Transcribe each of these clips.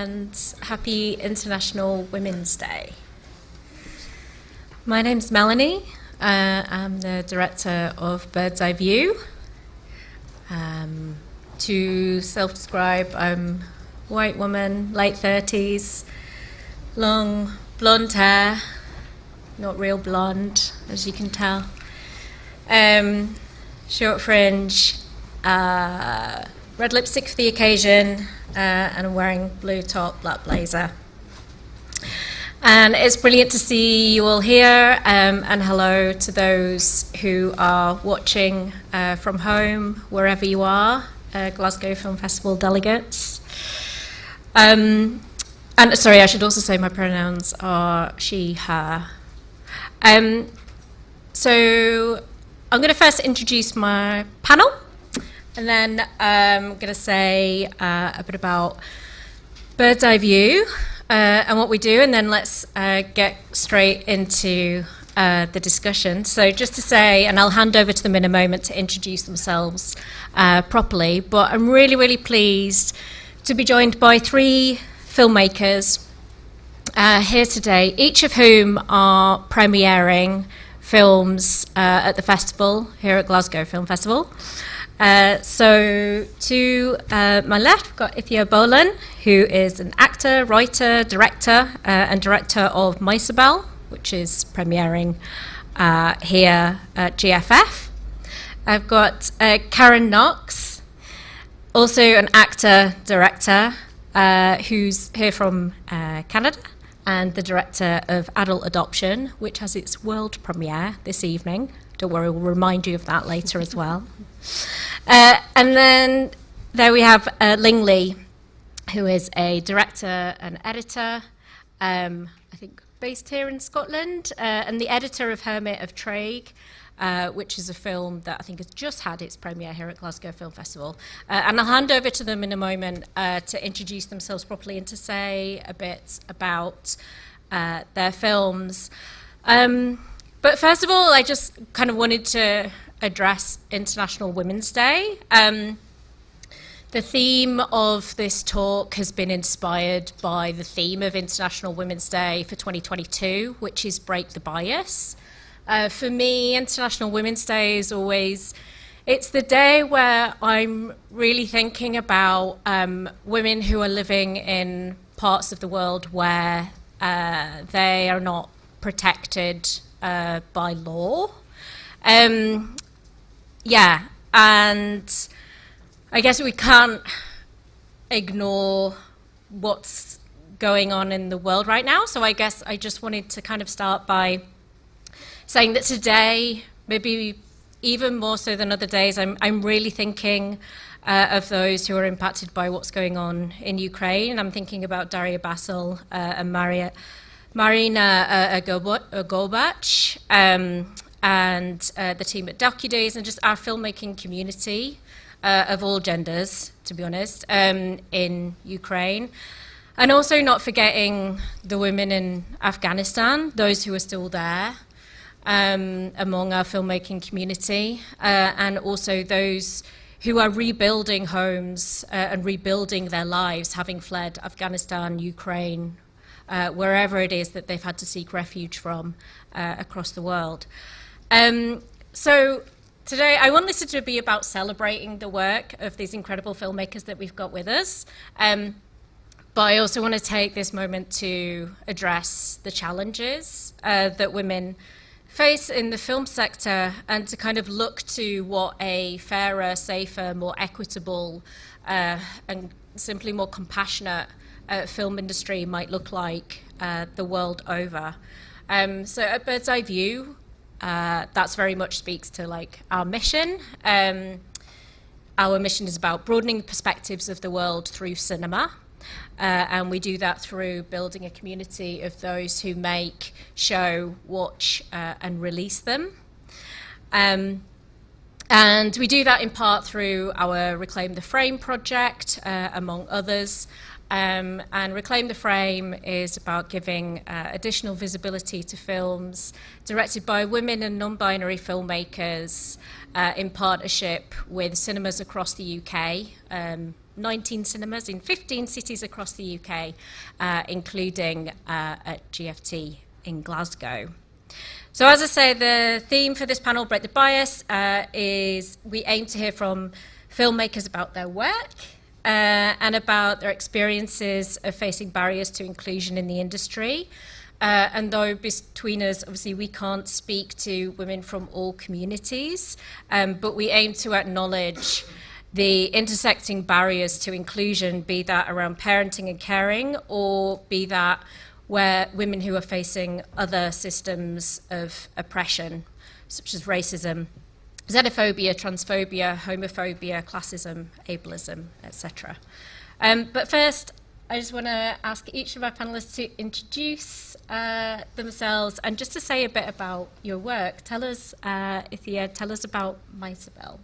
and happy International Women's Day. My name's Melanie. I'm the director of Bird's Eye View. To self-describe, I'm a white woman, late 30s, long blonde hair, not real blonde, as you can tell. Short fringe, red lipstick for the occasion, and I'm wearing blue top, black blazer. And it's brilliant to see you all here, and hello to those who are watching from home, wherever you are, Glasgow Film Festival delegates. And sorry, I should also say my pronouns are she, her. So I'm going to first introduce my panel, and then I'm going to say a bit about Bird's Eye View and what we do, and then let's get straight into the discussion. So just to say, and I'll hand over to them in a moment to introduce themselves properly, but I'm really, really pleased to be joined by three filmmakers here today, each of whom are premiering films at the festival, here at Glasgow Film Festival. So to my left, we've got Ithia Bolan, who is an actor, writer, director, and director of Maisabel, which is premiering here at GFF. I've got Karen Knox, also an actor, director, who's here from Canada, and the director of Adult Adoption, which has its world premiere this evening. Don't worry, we'll remind you of that later as well. And then there we have Ling Lee, who is a director and editor, I think based here in Scotland, and the editor of Hermit of Traig, which is a film that I think has just had its premiere here at Glasgow Film Festival. And I'll hand over to them in a moment to introduce themselves properly and to say a bit about their films. But first of all, I just kind of wanted to address International Women's Day. The theme of this talk has been inspired by the theme of International Women's Day for 2022, which is Break the Bias. For me, International Women's Day is always, it's the day where I'm really thinking about women who are living in parts of the world where they are not protected by law. Yeah, and I guess we can't ignore what's going on in the world right now. So I guess I just wanted to kind of start by saying that today, maybe even more so than other days, I'm really thinking of those who are impacted by what's going on in Ukraine. I'm thinking about Daria Basil and Marina Gobach, and the team at DocuDays, and just our filmmaking community of all genders, to be honest, in Ukraine. And also not forgetting the women in Afghanistan, those who are still there, among our filmmaking community, and also those who are rebuilding homes and rebuilding their lives, having fled Afghanistan, Ukraine, wherever it is that they've had to seek refuge from across the world. So today I want this to be about celebrating the work of these incredible filmmakers that we've got with us. But I also want to take this moment to address the challenges that women face in the film sector, and to kind of look to what a fairer, safer, more equitable, and simply more compassionate film industry might look like the world over. So at Bird's Eye View, that's very much speaks to like our mission. Our mission is about broadening the perspectives of the world through cinema. And we do that through building a community of those who make, show, watch, and release them. And we do that in part through our Reclaim the Frame project, among others. And Reclaim the Frame is about giving additional visibility to films directed by women and non-binary filmmakers in partnership with cinemas across the UK, 19 cinemas in 15 cities across the UK, including at GFT in Glasgow. So as I say, the theme for this panel, Break the Bias, is we aim to hear from filmmakers about their work and about their experiences of facing barriers to inclusion in the industry. And though between us, obviously, we can't speak to women from all communities, but we aim to acknowledge the intersecting barriers to inclusion, be that around parenting and caring, or be that where women who are facing other systems of oppression, such as racism, xenophobia, transphobia, homophobia, classism, ableism, etc. But first, I just want to ask each of our panelists to introduce themselves and just to say a bit about your work. Tell us, Ithia, tell us about Maisabel.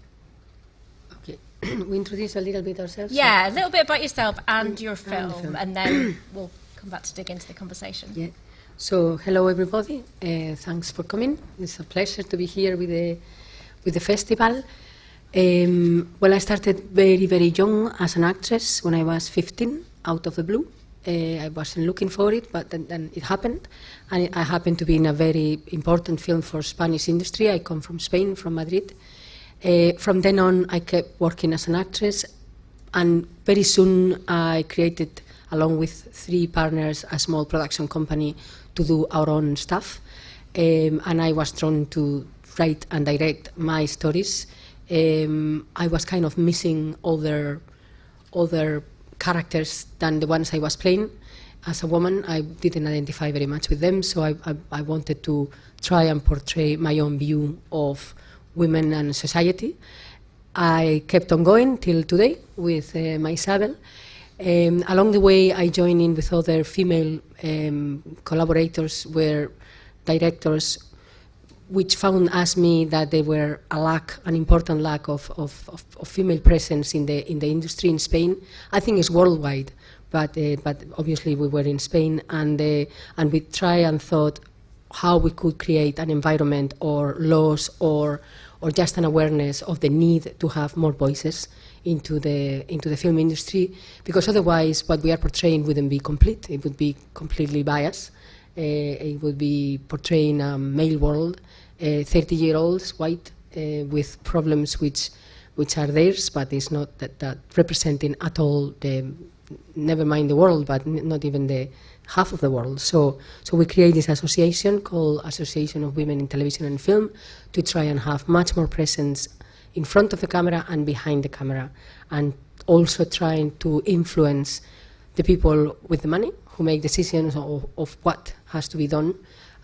Okay, we introduce a little bit ourselves? Yeah, a little bit about yourself and your film, and then we'll come back to dig into the conversation. Yeah. So, hello everybody. Thanks for coming. It's a pleasure to be here with the festival. Well, I started very, very young as an actress when I was 15, out of the blue. I wasn't looking for it, but then it happened. And I happened to be in a very important film for Spanish industry. I come from Spain, from Madrid. From then on, I kept working as an actress. And very soon, I created, along with 3 partners, a small production company to do our own stuff. And I was drawn to write and direct my stories. I was kind of missing other characters than the ones I was playing. As a woman, I didn't identify very much with them, so I wanted to try and portray my own view of women and society. I kept on going till today with Maisabel. Along the way, I joined in with other female collaborators, were directors, which found as me that there were an important lack of female presence in the industry in Spain. I think it's worldwide, but obviously we were in Spain, and we tried and thought how we could create an environment or laws or just an awareness of the need to have more voices into the film industry, because otherwise what we are portraying wouldn't be complete. It would be completely biased. It would be portraying a male world, 30-year-olds, white, with problems which are theirs, but it's not that representing at all never mind the world, but not even the half of the world. So we create this association called Association of Women in Television and Film to try and have much more presence in front of the camera and behind the camera, and also trying to influence the people with the money who make decisions of what has to be done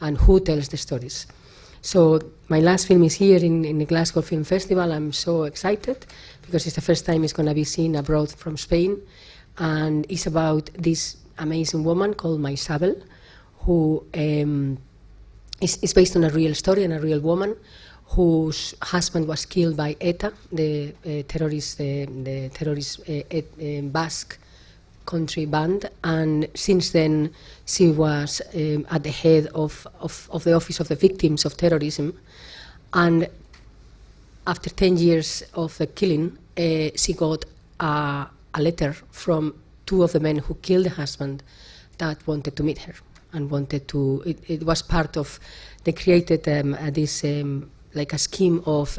and who tells the stories. So my last film is here in the Glasgow Film Festival. I'm so excited because it's the first time it's going to be seen abroad from Spain, and it's about this amazing woman called Maisabel, who is based on a real story and a real woman whose husband was killed by ETA, the terrorist Basque country band, and since then she was at the head of the Office of the Victims of Terrorism. And after 10 years of the killing, she got a letter from 2 of the men who killed the husband that wanted to meet her and wanted to. It was part of. They created this like a scheme of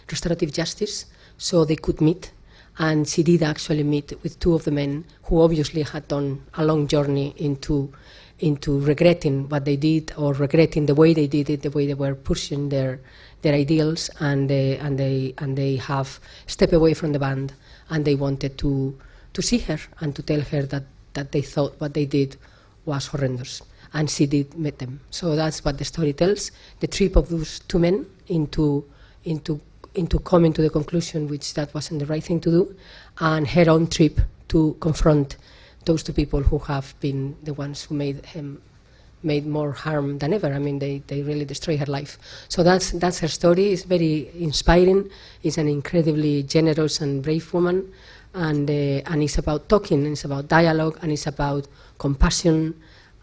restorative justice, so they could meet. And she did actually meet with 2 of the men who obviously had done a long journey into regretting what they did, or regretting the way they did it, the way they were pushing their ideals, and they have stepped away from the band, and they wanted to see her and to tell her that they thought what they did was horrendous, and she did meet them. So that's what the story tells: the trip of those 2 men into coming to the conclusion which that wasn't the right thing to do, and her own trip to confront those 2 people who have been the ones who made more harm than ever. I mean, they really destroyed her life. So that's her story. It's very inspiring. It's an incredibly generous and brave woman, and it's about talking, and it's about dialogue, and it's about compassion,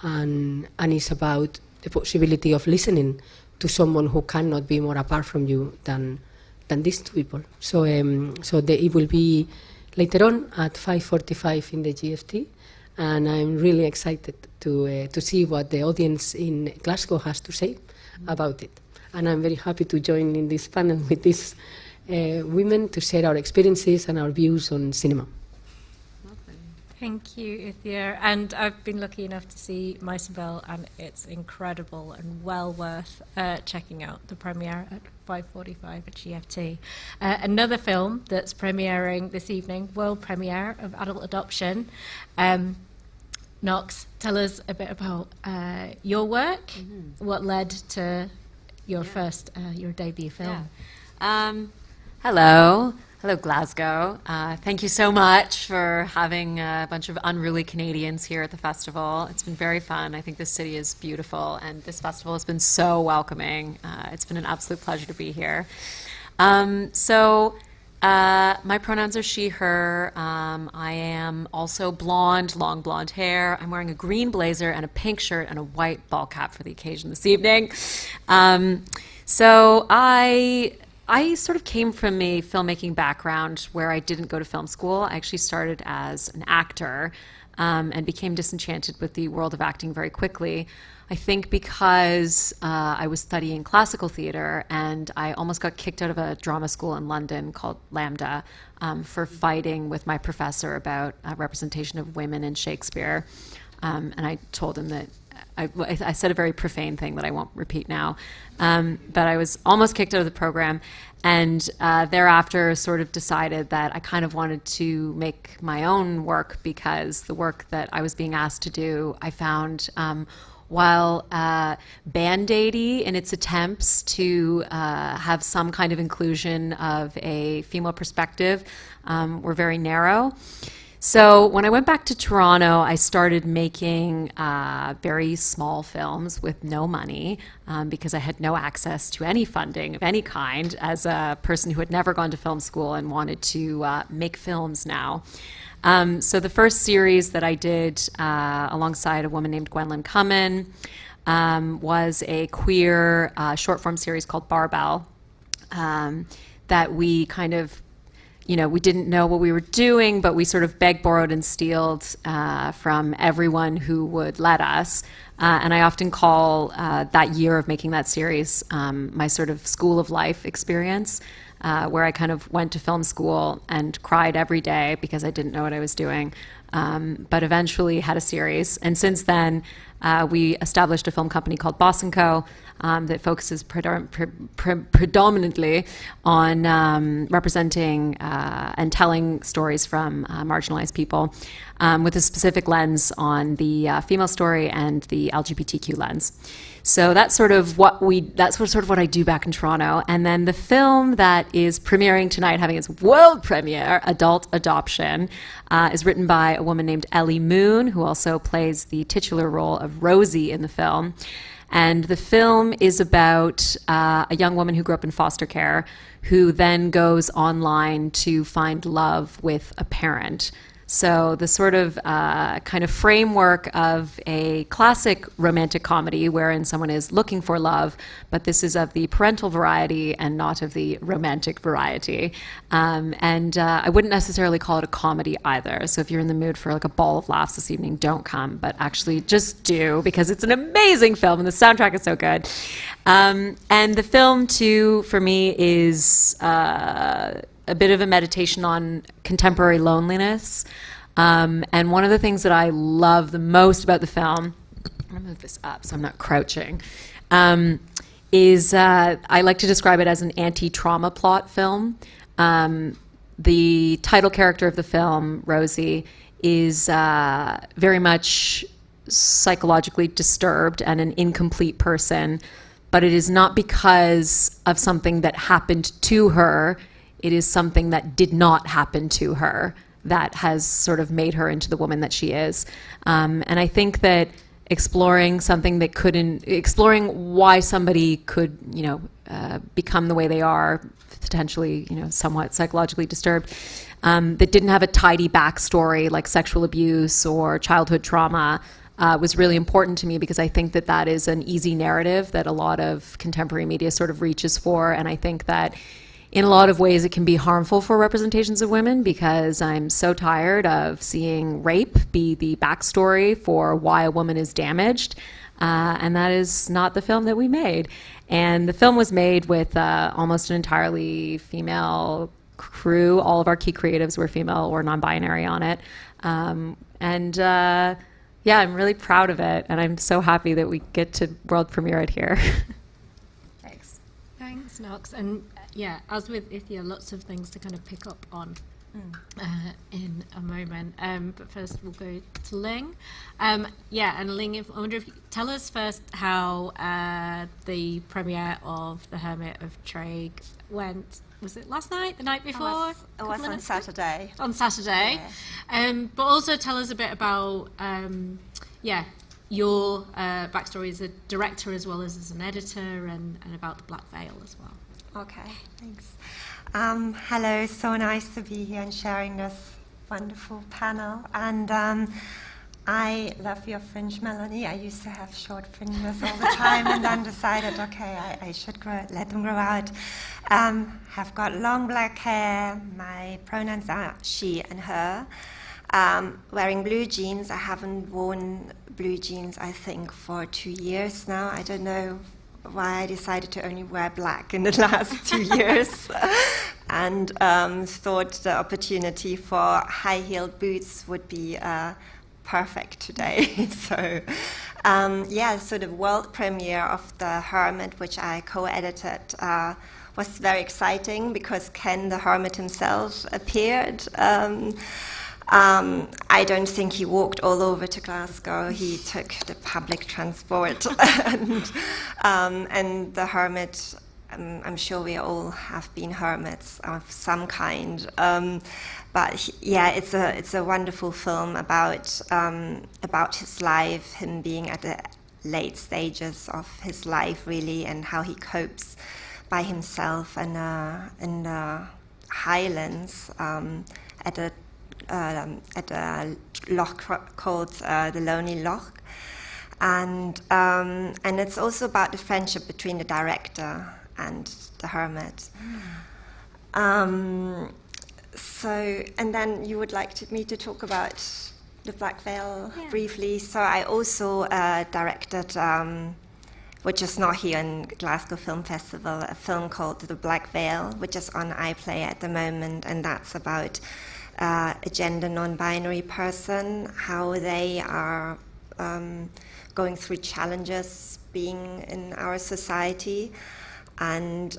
and it's about the possibility of listening to someone who cannot be more apart from you than these 2 people. So it will be later on at 5:45 in the GFT, and I'm really excited to see what the audience in Glasgow has to say about it. And I'm very happy to join in this panel with these women to share our experiences and our views on cinema. Thank you, Ithia. And I've been lucky enough to see Meissenville, and it's incredible and well worth checking out the premiere at 5:45 at GFT. Another film that's premiering this evening, world premiere of Adult Adoption. Knox, tell us a bit about your work, what led to your first, your debut film. Hello. Hello, Glasgow. Thank you so much for having a bunch of unruly Canadians here at the festival. It's been very fun. I think this city is beautiful, and this festival has been so welcoming. It's been an absolute pleasure to be here. My pronouns are she, her. I am also blonde, long blonde hair. I'm wearing a green blazer and a pink shirt and a white ball cap for the occasion this evening. I sort of came from a filmmaking background where I didn't go to film school. I actually started as an actor and became disenchanted with the world of acting very quickly. I think because I was studying classical theater, and I almost got kicked out of a drama school in London called Lambda for fighting with my professor about representation of women in Shakespeare. And I told him that I said a very profane thing that I won't repeat now, but I was almost kicked out of the program, and thereafter sort of decided that I kind of wanted to make my own work, because the work that I was being asked to do, I found, while band-aidy in its attempts to have some kind of inclusion of a female perspective, were very narrow. So when I went back to Toronto, I started making very small films with no money because I had no access to any funding of any kind as a person who had never gone to film school and wanted to make films now. So the first series that I did alongside a woman named Gwendolyn Cummin was a queer short-form series called Barbell that we kind of, we didn't know what we were doing, but we sort of begged, borrowed, and stealed from everyone who would let us. And I often call that year of making that series my sort of school of life experience, where I kind of went to film school and cried every day because I didn't know what I was doing, but eventually had a series. And since then, we established a film company called Boss & Co. That focuses predominantly on representing and telling stories from marginalized people, with a specific lens on the female story and the LGBTQ lens. So that's sort of what I do back in Toronto. And then the film that is premiering tonight, having its world premiere, Adult Adoption, is written by a woman named Ellie Moon, who also plays the titular role of Rosie in the film. And the film is about a young woman who grew up in foster care, who then goes online to find love with a parent. So the sort of kind of framework of a classic romantic comedy wherein someone is looking for love, but this is of the parental variety and not of the romantic variety. And I wouldn't necessarily call it a comedy either. So if you're in the mood for like a ball of laughs this evening, don't come, but actually just do, because it's an amazing film and the soundtrack is so good. And the film too, for me, is a bit of a meditation on contemporary loneliness. And one of the things that I love the most about the film, I'm gonna move this up so I'm not crouching, is I like to describe it as an anti-trauma plot film. The title character of the film, Rosie, is very much psychologically disturbed and an incomplete person, but it is not because of something that happened to her. It is something that did not happen to her that has sort of made her into the woman that she is. And I think that exploring why somebody could, become the way they are, potentially, somewhat psychologically disturbed, that didn't have a tidy backstory like sexual abuse or childhood trauma, was really important to me, because I think that that is an easy narrative that a lot of contemporary media sort of reaches for. And I think that in a lot of ways, it can be harmful for representations of women, because I'm so tired of seeing rape be the backstory for why a woman is damaged. And that is not the film that we made. And the film was made with almost an entirely female crew. All of our key creatives were female or non-binary on it. Yeah, I'm really proud of it. And I'm so happy that we get to world premiere it here. Thanks, Nox. And yeah, as with Ithia, lots of things to kind of pick up on in a moment. But first we'll go to Ling. Yeah, and Ling, I wonder if you could tell us first how the premiere of The Hermit of Traeg went. Was it last night, the night before? It was on Saturday. On Saturday. Yeah. But also tell us a bit about, your backstory as a director as well as an editor, and about the Black Veil as well. Okay, thanks. Hello, so nice to be here and sharing this wonderful panel. And I love your fringe, Melanie. I used to have short fringes all the time, and then decided, okay, I should let them grow out. Have got long black hair. My pronouns are she and her. Wearing blue jeans. I haven't worn blue jeans, I think, for 2 years now. I don't know why I decided to only wear black in the last 2 years. And thought the opportunity for high-heeled boots would be perfect today. So the world premiere of The Hermit, which I co-edited, was very exciting because Ken the Hermit himself appeared. I don't think he walked all over to Glasgow. He took the public transport. And the Hermit, I'm sure we all have been hermits of some kind. It's a wonderful film about his life, him being at the late stages of his life, really, and how he copes by himself in the Highlands at a loch called the Lonely Loch, and it's also about the friendship between the director and the Hermit. And then you would like me to talk about the Black Veil briefly. So I also directed, which is not here in Glasgow Film Festival, a film called The Black Veil, which is on iPlay at the moment, and that's about a gender non-binary person, how they are going through challenges being in our society. And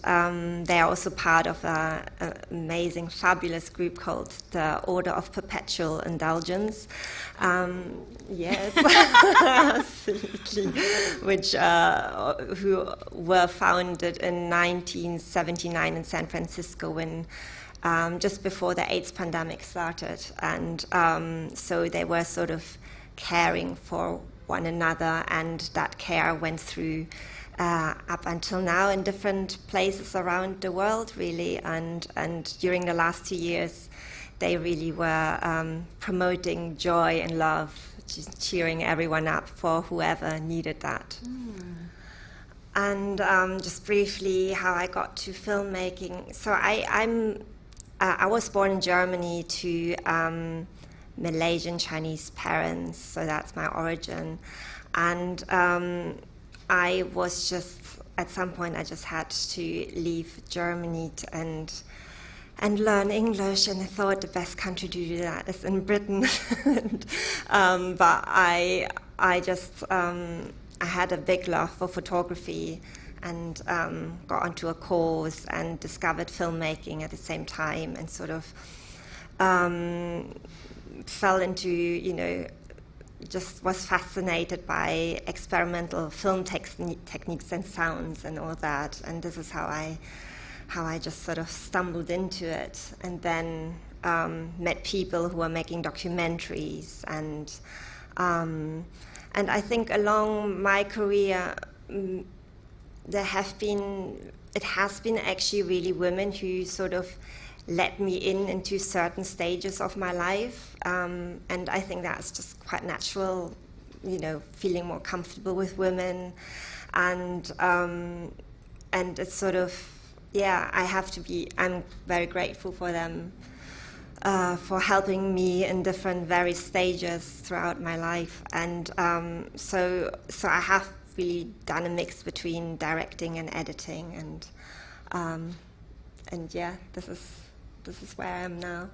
they are also part of an amazing, fabulous group called the Order of Perpetual Indulgence. Yes, absolutely. Who were founded in 1979 in San Francisco when just before the AIDS pandemic started. And so they were sort of caring for one another, and that care went through up until now in different places around the world, really. And during the last 2 years, they really were promoting joy and love, just cheering everyone up for whoever needed that. And just briefly, how I got to filmmaking. So I was born in Germany to Malaysian Chinese parents, so that's my origin. And I was just, at some point, I just had to leave Germany and learn English, and I thought the best country to do that is in Britain. But I had a big love for photography, and got onto a course and discovered filmmaking at the same time, and sort of fell into, just was fascinated by experimental film techniques and sounds and all that. And this is how I just sort of stumbled into it, and then met people who are making documentaries, and I think along my career it has been actually really women who sort of let me into certain stages of my life, and I think that's just quite natural, feeling more comfortable with women, and it's sort of yeah, I'm very grateful for them for helping me in different various stages throughout my life. And so I have really done a mix between directing and editing, and yeah, this is where I am now.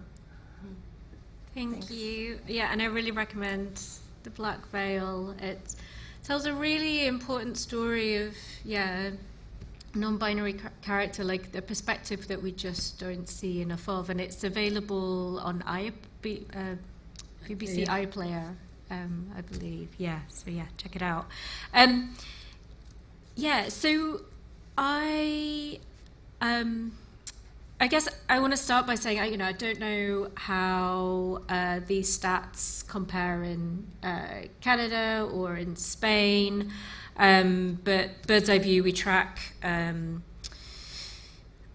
Thanks. You. Yeah, and I really recommend The Black Veil. It tells a really important story of, non-binary character, like the perspective that we just don't see enough of, and it's available on BBC iPlayer, I believe. Yeah, so yeah, check it out. So I guess I want to start by saying, I don't know how these stats compare in Canada or in Spain, but Bird's Eye View, we track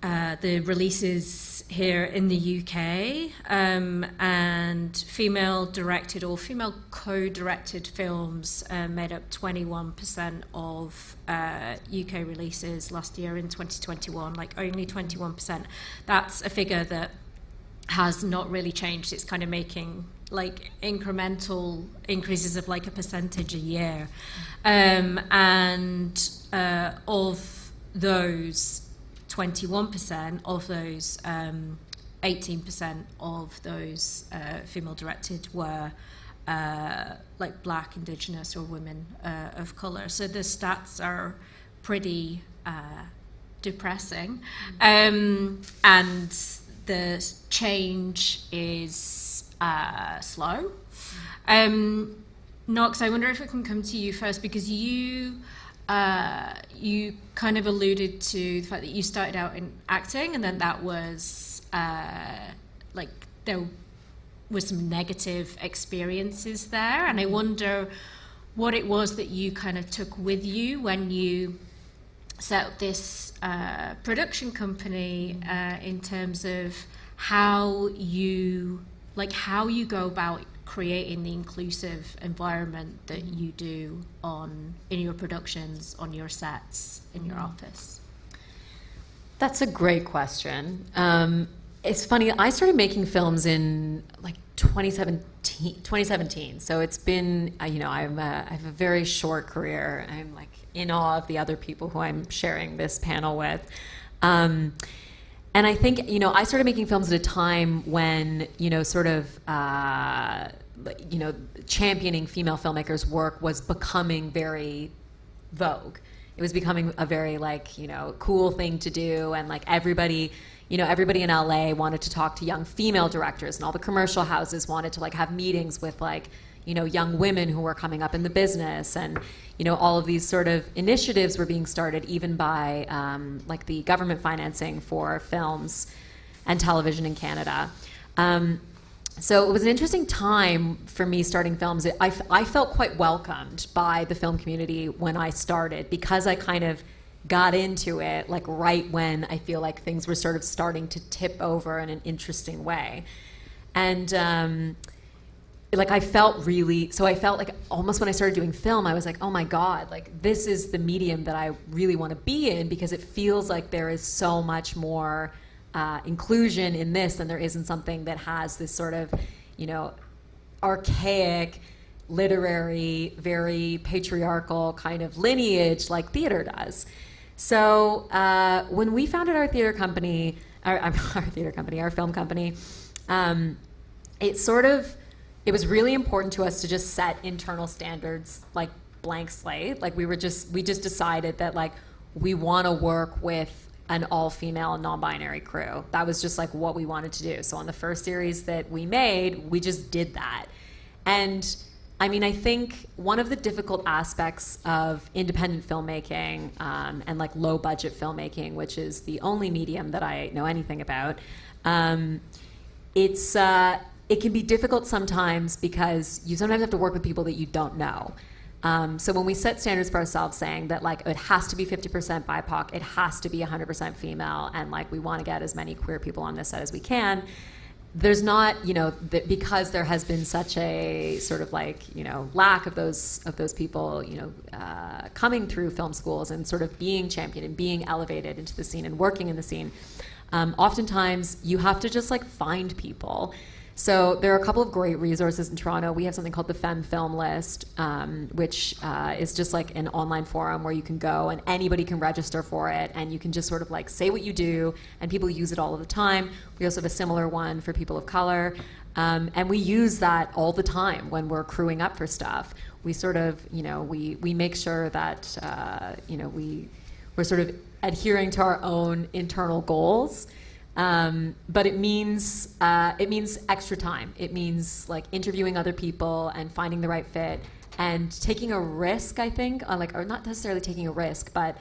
the releases here in the UK, and female-directed or female co-directed films made up 21% of UK releases last year in 2021, like only 21%. That's a figure that has not really changed. It's kind of making like incremental increases of like a percentage a year. And of those 21%, of those 18% of those female directed were like Black, Indigenous, or women of colour. So the stats are pretty depressing, and the change is slow. Knox, I wonder if I can come to you first, because you kind of alluded to the fact that you started out in acting, and then that was like there was some negative experiences there, and I wonder what it was that you kind of took with you when you set up this production company, in terms of how you go about creating the inclusive environment that you do in your productions, on your sets, in your office. That's a great question. It's funny, I started making films in like 2017. So it's been, I have a very short career. I'm like in awe of the other people who I'm sharing this panel with. And I think, I started making films at a time when, championing female filmmakers' work was becoming very vogue. It was becoming a very cool thing to do, and like everybody in LA wanted to talk to young female directors, and all the commercial houses wanted to have meetings with young women who were coming up in the business, and all of these sort of initiatives were being started even by the government financing for films and television in Canada. So it was an interesting time for me starting films. I felt quite welcomed by the film community when I started, because I kind of got into it right when I feel like things were sort of starting to tip over in an interesting way. And I felt like almost when I started doing film, I was like, oh my God, this is the medium that I really want to be in, because it feels like there is so much more inclusion in this than there is in something that has this sort of, archaic, literary, very patriarchal kind of lineage like theater does. So when we founded our theater company, our film company, it was really important to us to just set internal standards, blank slate. We just decided that we want to work with an all-female non-binary crew. That was just what we wanted to do. So on the first series that we made, we just did that. And I mean, I think one of the difficult aspects of independent filmmaking and low-budget filmmaking, which is the only medium that I know anything about, it can be difficult sometimes because you sometimes have to work with people that you don't know. So when we set standards for ourselves saying that it has to be 50% BIPOC, it has to be 100% female, and we want to get as many queer people on this set as we can, there's not, because there has been such a sort of like, lack of those people, coming through film schools and sort of being championed and being elevated into the scene and working in the scene. Oftentimes you have to just like find people. So there are a couple of great resources in Toronto. We have something called the Femme Film List, which is just like an online forum where you can go and anybody can register for it, and you can just sort of like say what you do, and people use it all of the time. We also have a similar one for people of color, and we use that all the time when we're crewing up for stuff. We sort of, we make sure that, we're sort of adhering to our own internal goals. But it means extra time. It means like interviewing other people and finding the right fit and taking a risk, I think, or not necessarily taking a risk, but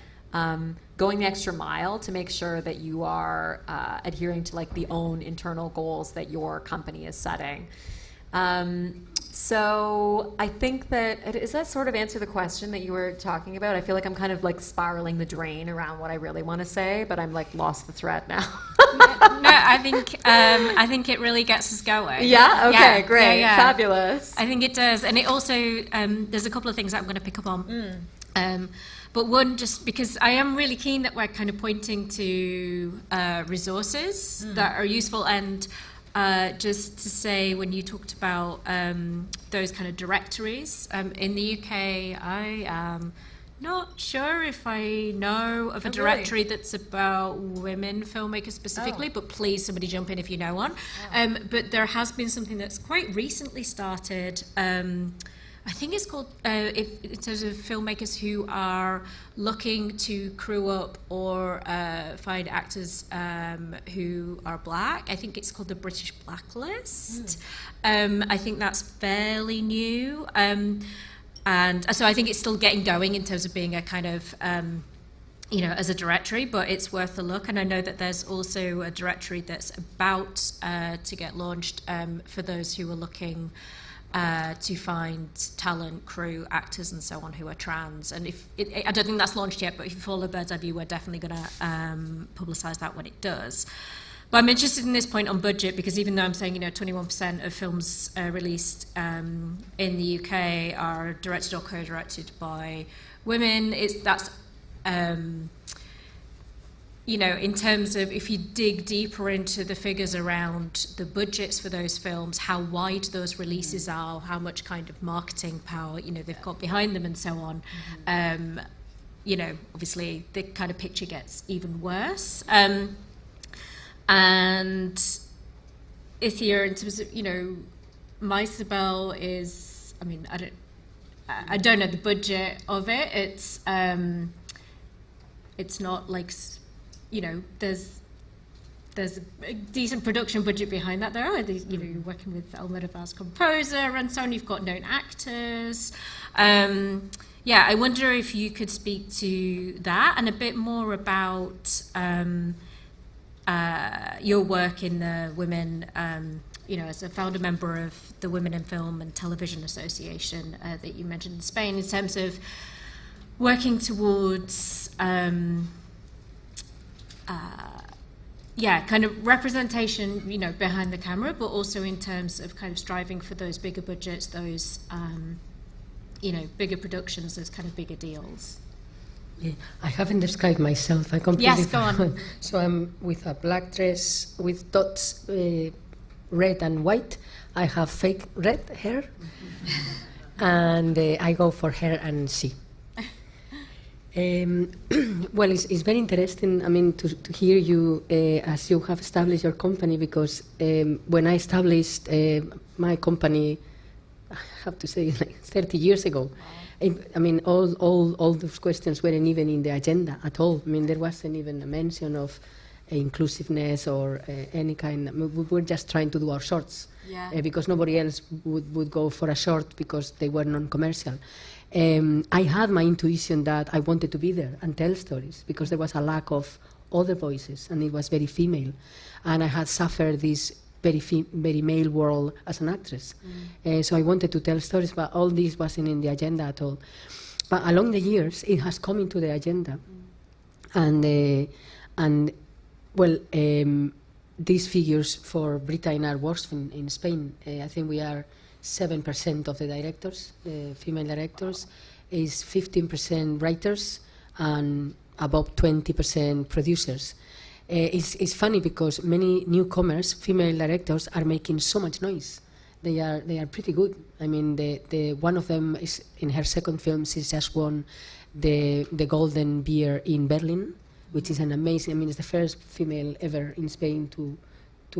going the extra mile to make sure that you are adhering to like the own internal goals that your company is setting. So I think does that sort of answer the question that you were talking about? I feel like I'm kind of like spiraling the drain around what I really want to say, but I'm like lost the thread now. No, I think it really gets us going. Yeah? Okay, yeah, great. yeah. Fabulous. I think it does. And it also, there's a couple of things that I'm going to pick up on. But one, just because I am really keen that we're kind of pointing to resources that are useful, and just to say, when you talked about those kind of directories, in the UK, I am not sure if I know of a directory that's about women filmmakers specifically, but please, somebody jump in if you know one. But there has been something that's quite recently started. I think it's called, in terms of filmmakers who are looking to crew up or find actors who are black. I think it's called the British Blacklist. I think that's fairly new. And so I think it's still getting going in terms of being a kind of, as a directory, but it's worth a look. And I know that there's also a directory that's about to get launched for those who are looking to find talent, crew, actors, and so on who are trans. And I don't think that's launched yet, but if you follow Bird's Eye View, we're definitely going to publicise that when it does. But I'm interested in this point on budget, because even though I'm saying 21% of films released in the UK are directed or co-directed by women, that's in terms of, if you dig deeper into the figures around the budgets for those films, how wide those releases are, how much kind of marketing power they've got behind them, and so on. Obviously the kind of picture gets even worse. And Ithia, in terms of Maisabel is, I don't know the budget of it. It's not like, there's a decent production budget behind that. There are these, you're working with Almodovar's composer and so on. You've got known actors. I wonder if you could speak to that and a bit more about your work in the women, as a founder member of the Women in Film and Television Association that you mentioned in Spain, in terms of working towards kind of representation, behind the camera, but also in terms of kind of striving for those bigger budgets, those, bigger productions, those kind of bigger deals. Yeah, I haven't described myself. I completely Yes, go on. So I'm with a black dress with dots, red and white. I have fake red hair, and I go for hair and C. Well, it's very interesting, to hear you as you have established your company, because when I established my company, I have to say, like 30 years ago, all those questions weren't even in the agenda at all. There wasn't even a mention of inclusiveness or any kind. We were just trying to do our shorts, because nobody else would go for a short because they were non-commercial. I had my intuition that I wanted to be there and tell stories, because there was a lack of other voices, and it was very female. And I had suffered this very male world as an actress. So I wanted to tell stories, but all this wasn't in the agenda at all. But along the years, it has come into the agenda. And these figures for Britain are worse in Spain. I think we are 7% of the directors, female directors, is 15% writers, and about 20% producers. It's funny because many newcomers, female directors, are making so much noise. They are pretty good. I mean, the one of them is in her second film. She's just won the Golden Bear in Berlin, which is an amazing. I mean, it's the first female ever in Spain to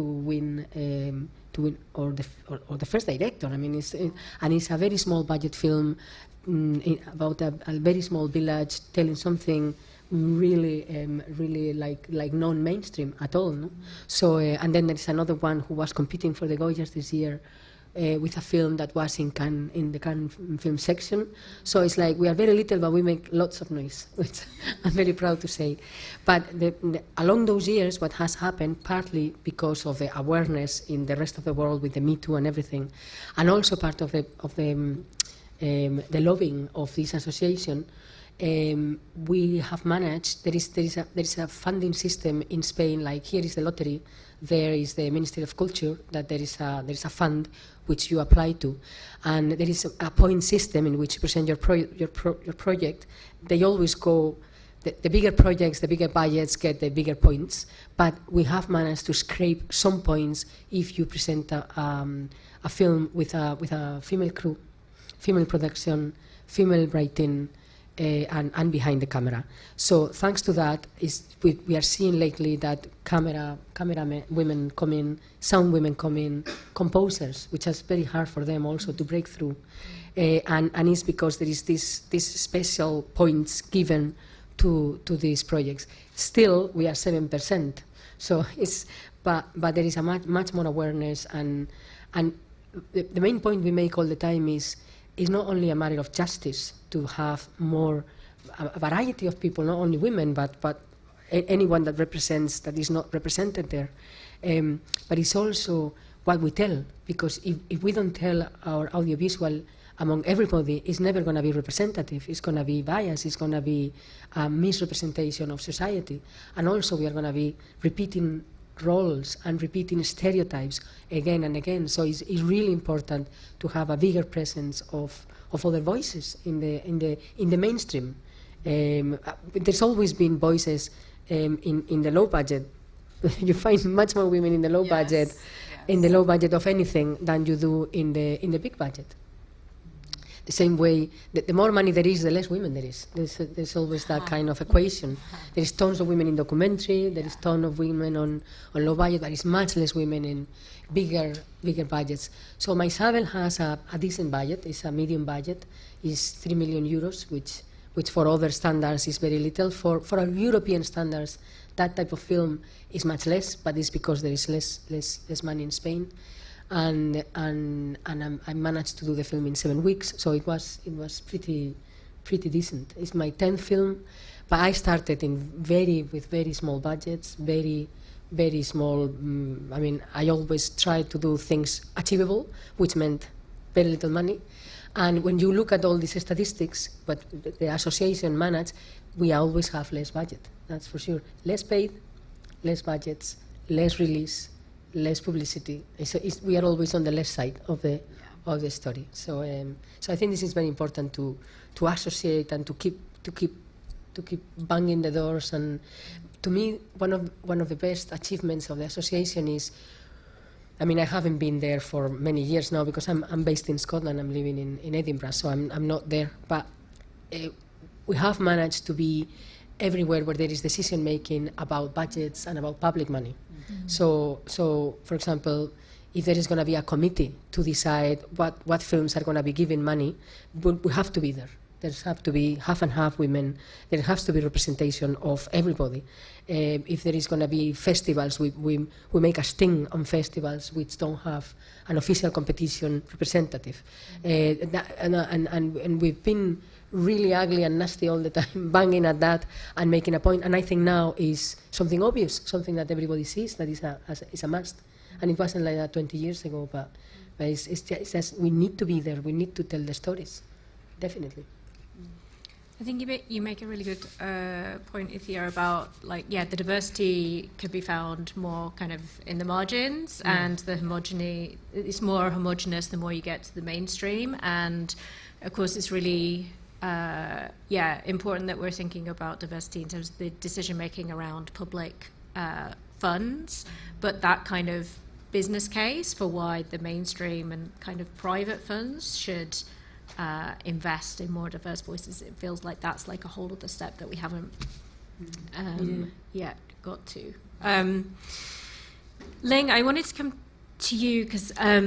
win or the first director. I mean, it's a very small budget film about a very small village telling something really like non-mainstream at all. No? So and then there is another one who was competing for the Goyas this year with a film that was in Cannes, in the Cannes film section. So it's like we are very little, but we make lots of noise, which I'm very proud to say. But along those years, what has happened, partly because of the awareness in the rest of the world with the Me Too and everything, and also part of the lobbying of this association, we have managed. There is a funding system in Spain. Like here is the lottery, there is the Ministry of Culture. That there is a fund which you apply to, and there is a point system in which you present your project. They always go. The bigger projects, the bigger budgets get the bigger points. But we have managed to scrape some points if you present a film with a female crew, female production, female writing. And behind the camera. So thanks to that, we are seeing lately that camera women come in, sound women come in, composers, which is very hard for them also to break through. And it's because there is this special points given to these projects. Still, we are 7%. So but there is a much more awareness, and the main point we make all the time is not only a matter of justice to have more a variety of people, not only women, but anyone that is not represented there. But it's also what we tell, because if we don't tell our audiovisual among everybody, it's never going to be representative. It's going to be biased. It's going to be a misrepresentation of society. And also we are going to be repeating roles and repeating stereotypes again and again. So it's really important to have a bigger presence of other voices in the mainstream. There's always been voices in the low budget. You find much more women in the low budget, in the low budget of anything than you do in the big budget. The same way, the more money there is, the less women there is. There's always that kind of equation. There is tons of women in documentary, there is tons of women on low budget, but it's much less women in bigger budgets. So My Isabel has a decent budget. It's a medium budget. It's 3 million euros, which for other standards is very little. For our European standards, that type of film is much less, but it's because there is less money in Spain. And I managed to do the film in 7 weeks, so it was pretty decent. It's my 10th film, but I started with very small budgets, very small. I mean, I always tried to do things achievable, which meant very little money. And when you look at all these statistics, but the association managed, we always have less budget. That's for sure. Less paid, less budgets, less release, less publicity. We are always on the left side of the story. So I think this is very important to associate and to keep banging the doors. And to me, one of the best achievements of the association is, I mean, I haven't been there for many years now because I'm based in Scotland. I'm living in Edinburgh, so I'm not there. But we have managed to be everywhere where there is decision making about budgets and about public money. Mm-hmm. So for example, if there is going to be a committee to decide what films are going to be given money, we have to be there. There have to be half and half women. There has to be representation of everybody. If there is going to be festivals, we make a sting on festivals which don't have an official competition representative. And we've been really ugly and nasty all the time, banging at that and making a point. And I think now is something obvious, something that everybody sees, that is a must. And it wasn't like that 20 years ago, but it's just we need to be there. We need to tell the stories, definitely. I think you make a really good point, Ithia, about the diversity could be found more kind of in the margins, and the homogeny, it's more homogenous the more you get to the mainstream. And of course, it's really important that we're thinking about diversity in terms of the decision making around public funds, but that kind of business case for why the mainstream and kind of private funds should invest in more diverse voices, it feels like that's like a whole other step that we haven't yet got to. Ling, I wanted to come to you because I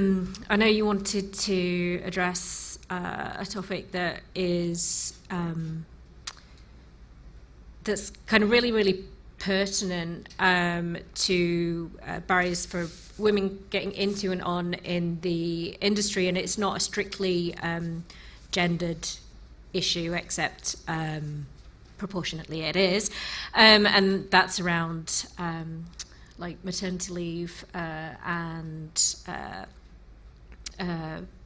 know you wanted to address a topic that is that's kind of really, really pertinent to barriers for women getting into and on in the industry, and it's not a strictly gendered issue, except proportionately it is, and that's around like maternity leave and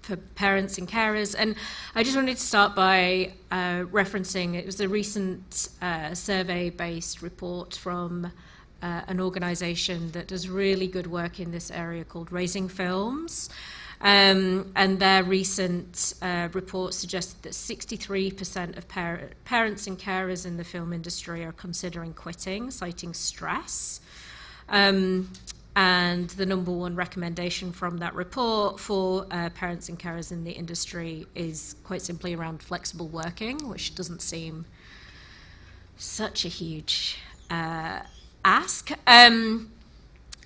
for parents and carers. And I just wanted to start by referencing, it was a recent survey-based report from an organisation that does really good work in this area called Raising Films. And their recent report suggested that 63% of parents and carers in the film industry are considering quitting, citing stress. And the number one recommendation from that report for parents and carers in the industry is quite simply around flexible working, which doesn't seem such a huge ask.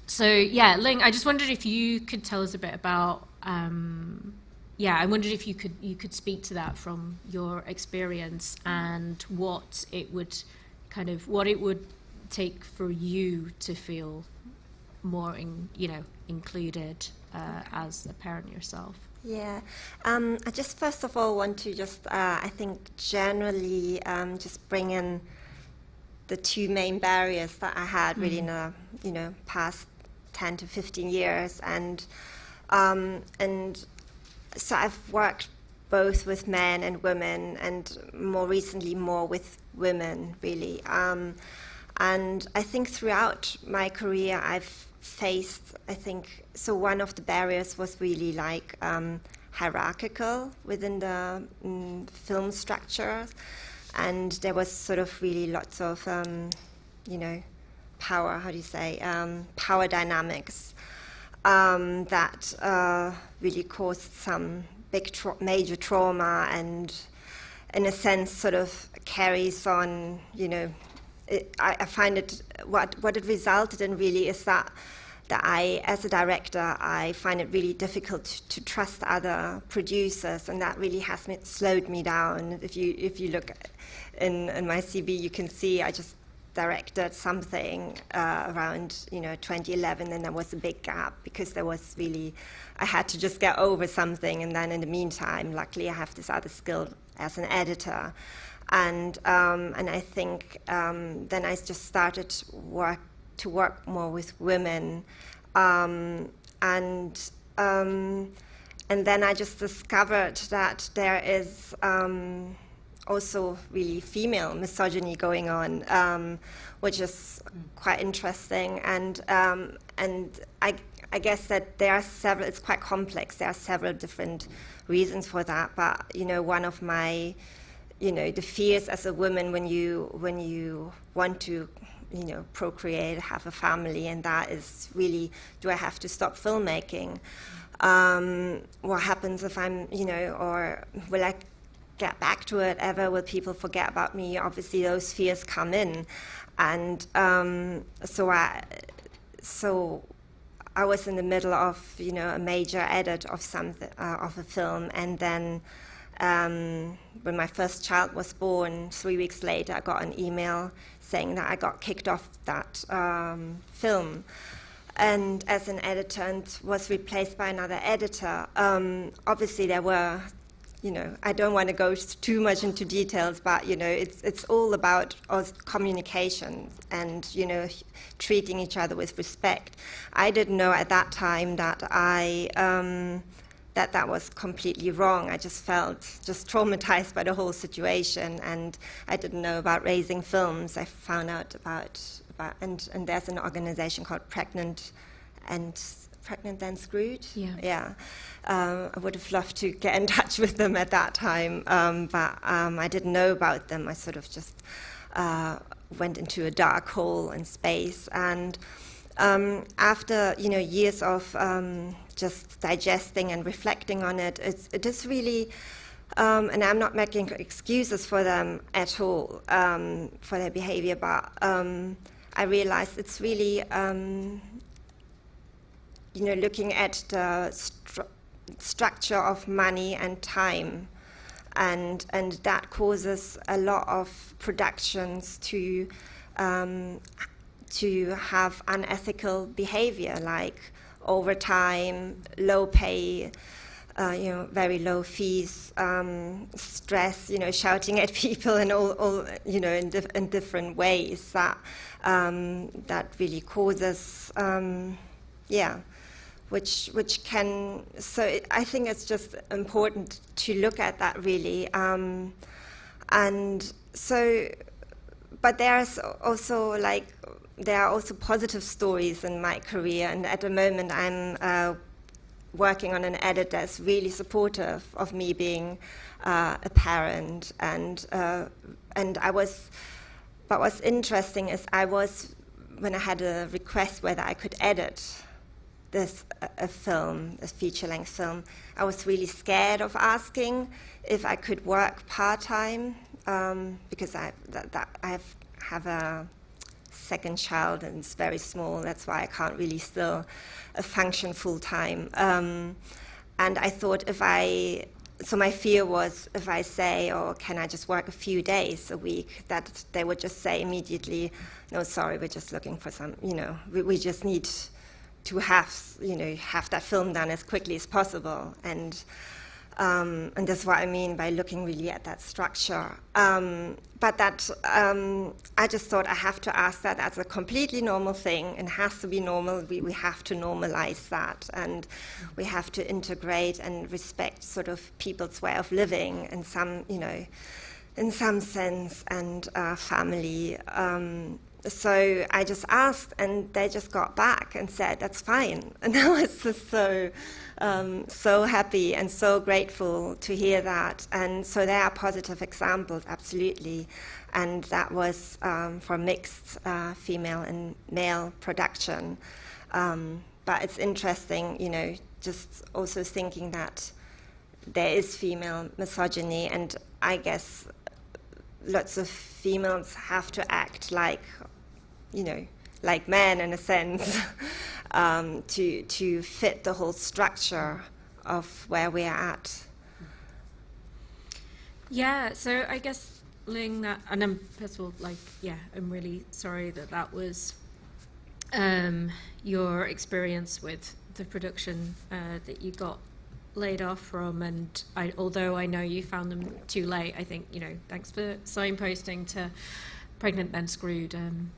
So yeah, Ling, I just wondered if you could tell us a bit about, I wondered if you could speak to that from your experience and what it would take for you to feel more included as a parent yourself. Yeah, I just first of all want to just I think generally just bring in the two main barriers that I had really in the past 10 to 15 years, and so I've worked both with men and women, and more recently more with women really, and I think throughout my career I've faced, so one of the barriers was really like hierarchical within the film structure, and there was sort of really lots of power dynamics that really caused some big major trauma, and in a sense sort of carries on, I find it, what it resulted in really is that I, as a director, I find it really difficult to trust other producers, and that really has slowed me down. If you look in my CV, you can see I just directed something around 2011, and there was a big gap because there was really, I had to just get over something, and then in the meantime, luckily I have this other skill as an editor. And I think then I just started to work more with women, and then I just discovered that there is also really female misogyny going on, which is quite interesting. And I guess that there are several. It's quite complex. There are several different reasons for that. But one of my the fears as a woman when you want to procreate, have a family, and that is really, do I have to stop filmmaking? What happens if I'm or will I get back to it ever? Will people forget about me? Obviously those fears come in, and so I was in the middle of a major edit of of a film, and then when my first child was born, 3 weeks later, I got an email saying that I got kicked off that film, and as an editor, and was replaced by another editor. Obviously, there were, I don't want to go too much into details, but it's all about communication and treating each other with respect. I didn't know at that time that that was completely wrong. I just felt just traumatized by the whole situation, and I didn't know about raising films. I found out about and there's an organization called Pregnant Then Screwed. Yeah. I would have loved to get in touch with them at that time, but I didn't know about them. I sort of just went into a dark hole in space, and after years of just digesting and reflecting on it, it is really, and I'm not making excuses for them at all for their behavior, but I realized it's really looking at the structure of money and time, and that causes a lot of productions to have unethical behavior, like overtime, low pay, very low fees, stress, shouting at people and all in different ways that really causes, which can. So I think it's just important to look at that really, and so. But there are also positive stories in my career, and at the moment I'm working on an edit that's really supportive of me being a parent, and but what's interesting is when I had a request whether I could edit a feature-length film, I was really scared of asking if I could work part-time, because I have a second child and it's very small. That's why I can't really still function full-time. And I thought so my fear was if I say, can I just work a few days a week, that they would just say immediately, no, sorry, we're just looking for some, we just need to have that film done as quickly as possible. And that's what I mean by looking really at that structure. But that I just thought I have to ask that as a completely normal thing, and has to be normal. We have to normalize that, and we have to integrate and respect sort of people's way of living in some sense, and family. So I just asked, and they just got back and said, that's fine. And I was just so happy and so grateful to hear that. And so there are positive examples, absolutely. And that was for mixed female and male production. But it's interesting, just also thinking that there is female misogyny, and I guess lots of females have to act like men in a sense, to fit the whole structure of where we are at. Yeah, so I guess, Ling, and I'm, first of all, I'm really sorry that was your experience with the production that you got laid off from, and although I know you found them too late, I think, thanks for signposting to Pregnant Then Screwed and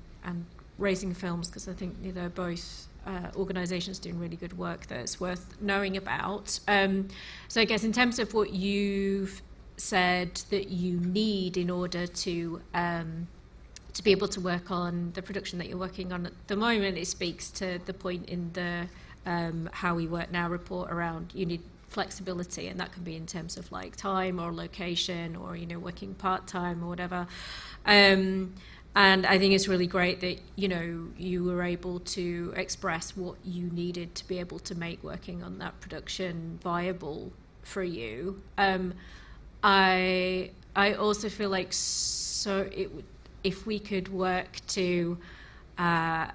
Raising Films, because I think they're both organisations doing really good work that's worth knowing about. So I guess in terms of what you've said that you need in order to be able to work on the production that you're working on at the moment, it speaks to the point in the How We Work Now report around you need flexibility, and that can be in terms of time or location, or working part-time or whatever. And I think it's really great that you were able to express what you needed to be able to make working on that production viable for you. I also feel like if we could work to as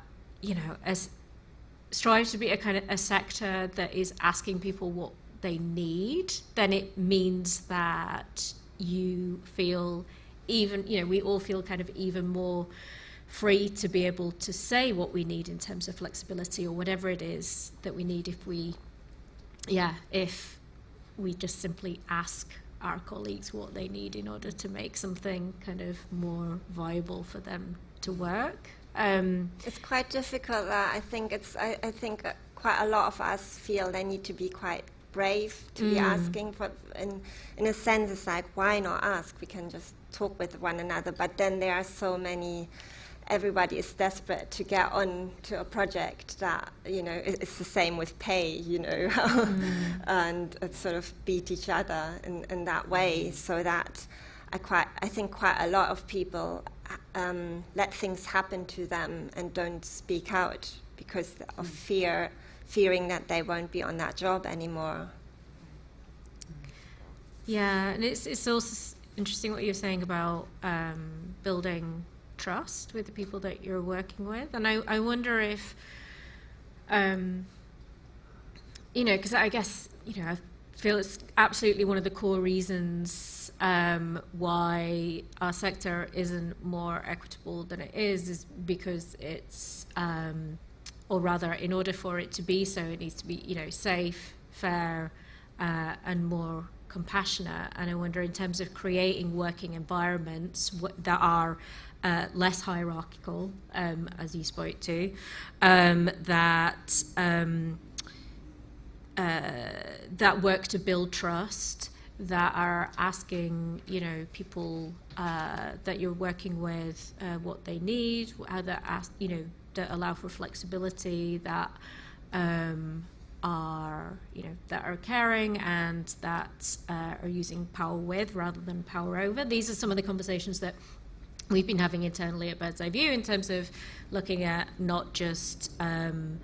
strive to be a sector that is asking people what they need, then it means that you feel we all feel kind of even more free to be able to say what we need in terms of flexibility or whatever it is that we need if we just simply ask our colleagues what they need in order to make something kind of more viable for them to work. It's quite difficult. I think quite a lot of us feel they need to be quite brave to be asking for. In a sense, it's like, why not ask? We can just talk with one another. But then there are so many. Everybody is desperate to get on to a project that, you know, it's the same with pay, you know, and sort of beat each other in that way. So that I think quite a lot of people let things happen to them and don't speak out because of fearing that they won't be on that job anymore. Yeah, and it's also interesting what you're saying about building trust with the people that you're working with, and I wonder if you know, because I guess, you know, I feel it's absolutely one of the core reasons why our sector isn't more equitable than it is because it's or rather, in order for it to be so, it needs to be, you know, safe, fair, and more compassionate. And I wonder, in terms of creating working environments that are less hierarchical, as you spoke to, that work to build trust, that are asking, you know, people that you're working with what they need, how that ask, you know, that allow for flexibility, that are, you know, that are caring and that are using power with rather than power over. These are some of the conversations that we've been having internally at Bird's Eye View in terms of looking at not just in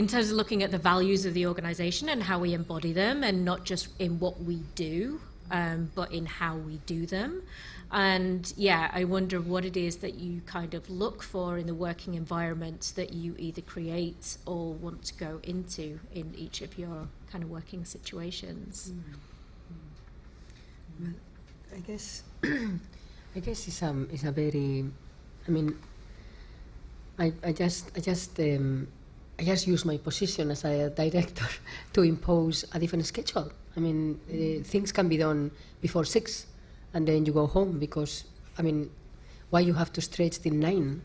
terms of looking at the values of the organisation and how we embody them, and not just in what we do, but in how we do them. And yeah, I wonder what it is that you kind of look for in the working environments that you either create or want to go into in each of your kind of working situations. Well, I guess it's a very, I mean, I just use my position as a director to impose a different schedule. I mean, things can be done before 6, and then you go home, because, I mean, why you have to stretch till 9?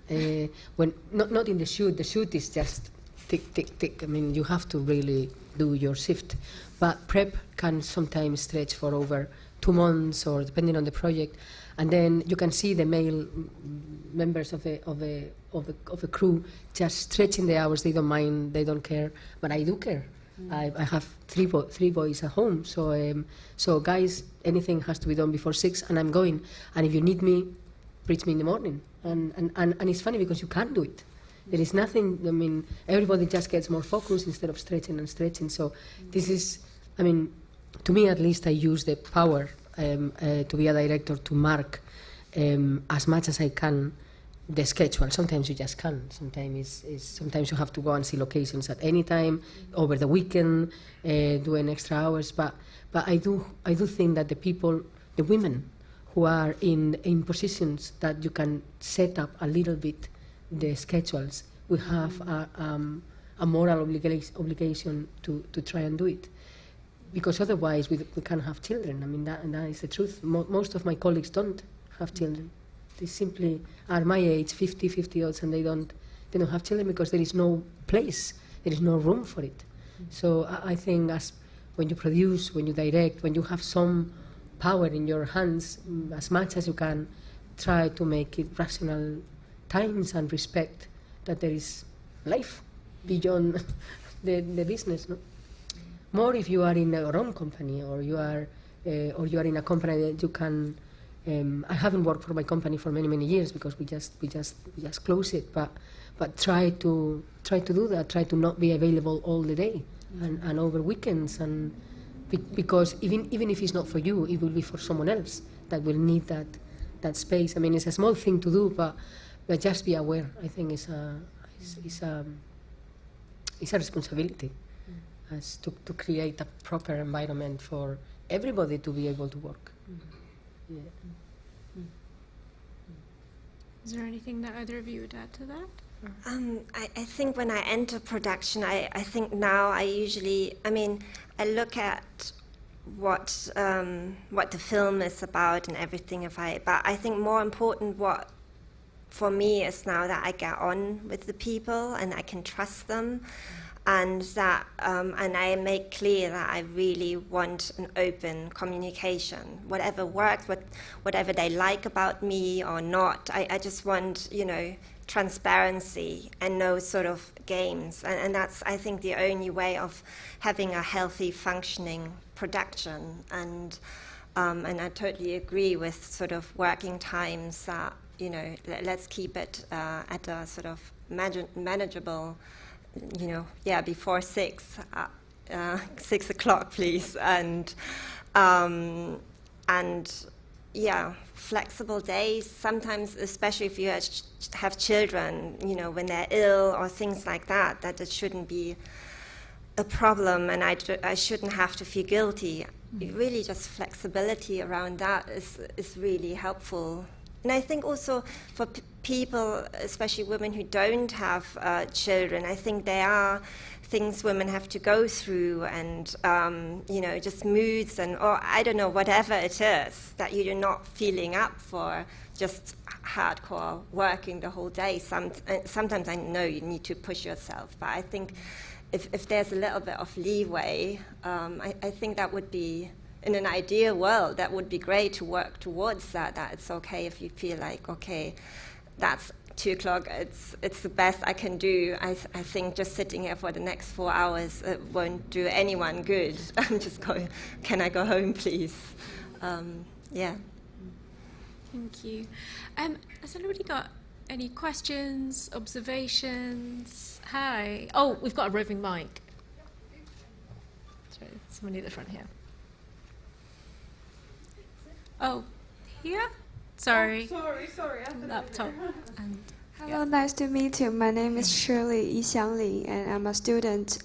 When not in the shoot. The shoot is just tick, tick, tick. I mean, you have to really do your shift. But prep can sometimes stretch for over 2 months, or depending on the project. And then you can see the male members of the crew just stretching the hours. They don't mind, they don't care, but I do care. I have three boys at home, so guys, anything has to be done before 6, and I'm going. And if you need me, reach me in the morning. And it's funny because you can't do it. There is nothing. I mean, everybody just gets more focused instead of stretching and stretching. So this is, I mean, to me at least, I use the power to be a director to mark as much as I can the schedule. Sometimes you just can't. Sometimes you have to go and see locations at any time, over the weekend, doing extra hours. But I do think that the women who are in positions that you can set up a little bit the schedules, we have a moral obligation to try and do it. Because otherwise we can't have children. I mean, that is the truth. Most of my colleagues don't have children. They simply are my age, 50-odds, and they don't have children because there is no place, there is no room for it. So I think when you produce, when you direct, when you have some power in your hands, as much as you can, try to make it rational times and respect that there is life beyond the business. No? More if you are in your own company, or you are in a company that you can. I haven't worked for my company for many years because we just close it. But try to do that. Try to not be available all the day and over weekends, and because even if it's not for you, it will be for someone else that will need that space. I mean, it's a small thing to do, but just be aware. I think it's a responsibility. As to create a proper environment for everybody to be able to work. Yeah. Is there anything that either of you would add to that? I think when I enter production, I think now I look at what the film is about and everything. But I think more important what for me is now that I get on with the people and I can trust them. and that and I make clear that I really want an open communication. Whatever works, whatever they like about me or not, I just want, you know, transparency and no sort of games. And that's, I think, the only way of having a healthy, functioning production. And I totally agree with sort of working times that, you know, let's keep it at a sort of manageable, you know, before 6 o'clock, please. And yeah, flexible days, sometimes, especially if you have children, you know, when they're ill or things like that, that it shouldn't be a problem, and I shouldn't have to feel guilty. Really, just flexibility around that is really helpful. And I think also for people, especially women who don't have children, I think there are things women have to go through, and you know, just moods or I don't know, whatever it is that you're not feeling up for, just hardcore working the whole day. Sometimes I know you need to push yourself, but I think if there's a little bit of leeway, I think that would be, in an ideal world, that would be great to work towards that it's okay if you feel like, okay, that's 2 o'clock, it's the best I can do. I think just sitting here for the next 4 hours, it won't do anyone good. I'm just going, can I go home, please? Yeah. Thank you. Has anybody got any questions, observations? Hi. Oh, we've got a roving mic. Sorry, somebody at the front here. Oh, here? Sorry. Sorry. Laptop. Hello, nice to meet you. My name is Shirley Yixiang Li, and I'm a student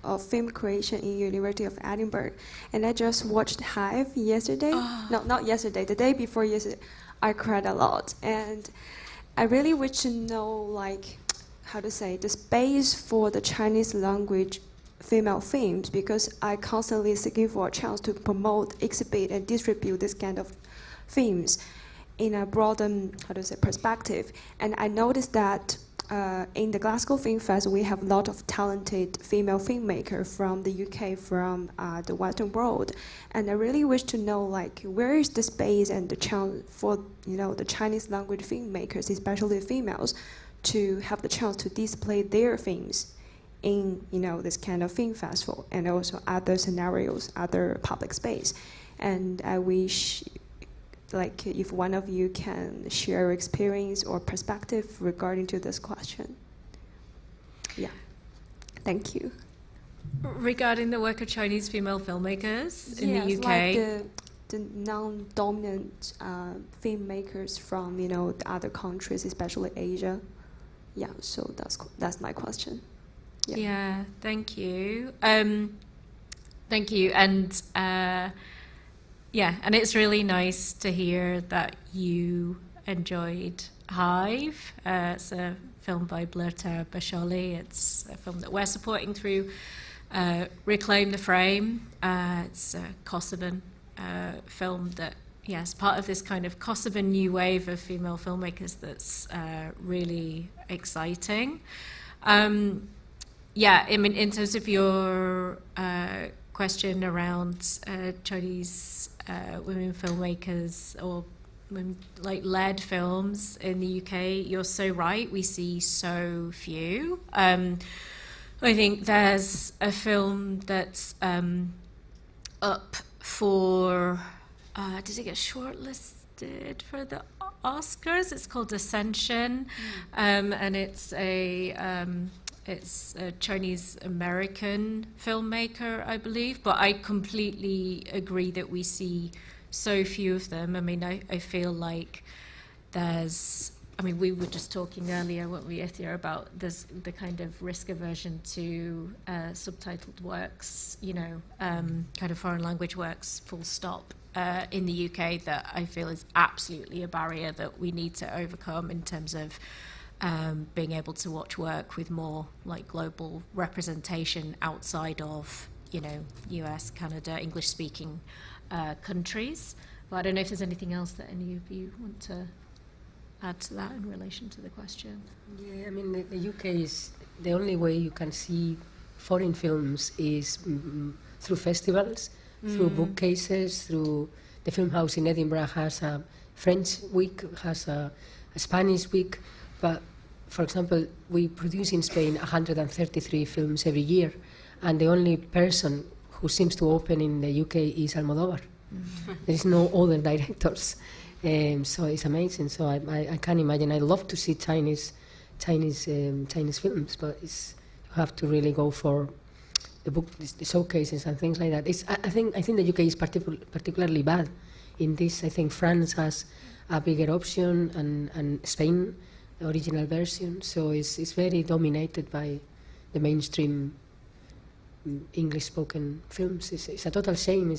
of film creation in University of Edinburgh. And I just watched Hive yesterday. Oh. No, not yesterday. The day before yesterday, I cried a lot, and I really wish to know, like, how to say, the space for the Chinese language female films, because I constantly seeking for a chance to promote, exhibit, and distribute this kind of films in a broader, how to say, perspective. And I noticed that in the Glasgow Film Fest, we have a lot of talented female filmmakers from the UK, from the Western world. And I really wish to know, like, where is the space and the chance for, you know, the Chinese language filmmakers, especially females, to have the chance to display their films in, you know, this kind of film festival, and also other scenarios, other public space. And I wish, like, if one of you can share your experience or perspective regarding to this question. Yeah, thank you. Regarding the work of Chinese female filmmakers in the UK? Like the non-dominant filmmakers from, you know, the other countries, especially Asia. Yeah, so that's my question. Yeah, thank you. Thank you, and yeah, and it's really nice to hear that you enjoyed Hive. It's a film by Blurta Basholi. It's a film that we're supporting through Reclaim the Frame. It's a Kosovan film that, yes, part of this kind of Kosovan new wave of female filmmakers that's really exciting. Yeah, I mean, in terms of your question around Chinese women filmmakers or women, like, led films in the UK, you're so right. We see so few. I think there's a film that's up for, did it get shortlisted for the Oscars? It's called Ascension, and it's a Chinese American filmmaker, I believe, but I completely agree that we see so few of them. I mean, I feel like there's, I mean, we were just talking earlier, weren't we, Ithia, about the kind of risk aversion to subtitled works, you know, kind of foreign language works, full stop, in the UK, that I feel is absolutely a barrier that we need to overcome in terms of being able to watch work with more, like, global representation outside of, you know, US, Canada, English-speaking countries. But I don't know if there's anything else that any of you want to add to that in relation to the question. Yeah, I mean, the UK is the only way you can see foreign films is through festivals, through bookcases, through the film house in Edinburgh has a French week, has a Spanish week, but for example, we produce in Spain 133 films every year, and the only person who seems to open in the UK is Almodóvar. There is no other directors, so it's amazing. So I can't imagine. I love to see Chinese films, but you have to really go for the showcases and things like that. I think the UK is particularly bad in this. I think France has a bigger option, and Spain, the original version. So it's very dominated by the mainstream English-spoken films. It's a total shame.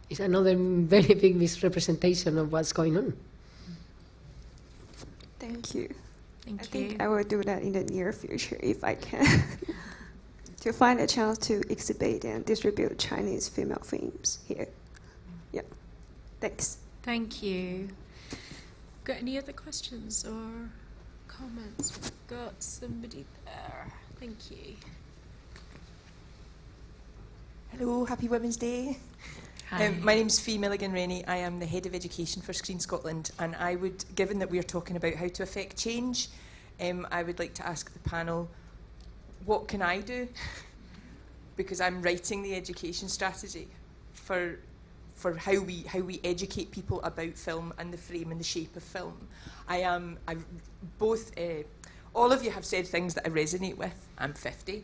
It's another very big misrepresentation of what's going on. Thank you. Thank I you. think I will do that in the near future if I can. To find a chance to exhibit and distribute Chinese female films here. Yeah. Thanks. Thank you. Got any other questions or comments? We've got somebody there. Thank you. Hello, happy Women's Day. Hi. My name's Fee Milligan-Rainey. I am the Head of Education for Screen Scotland, and I would, given that we're talking about how to affect change, I would like to ask the panel, what can I do? Because I'm writing the education strategy for how we educate people about film and the frame and the shape of film. All of you have said things that I resonate with. I'm 50,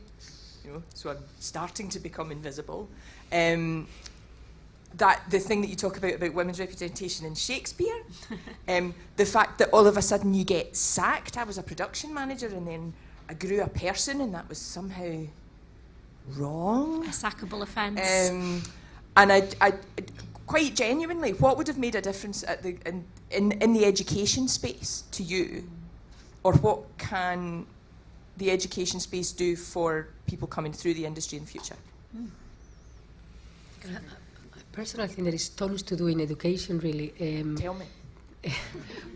so I'm starting to become invisible. That the thing that you talk about women's representation in Shakespeare, the fact that all of a sudden you get sacked. I was a production manager and then I grew a person, and that was somehow wrong. A sackable offence. And I quite genuinely, what would have made a difference in the education space to you, or what can the education space do for people coming through the industry in the future? Personally, I think there is tons to do in education, really. Tell me.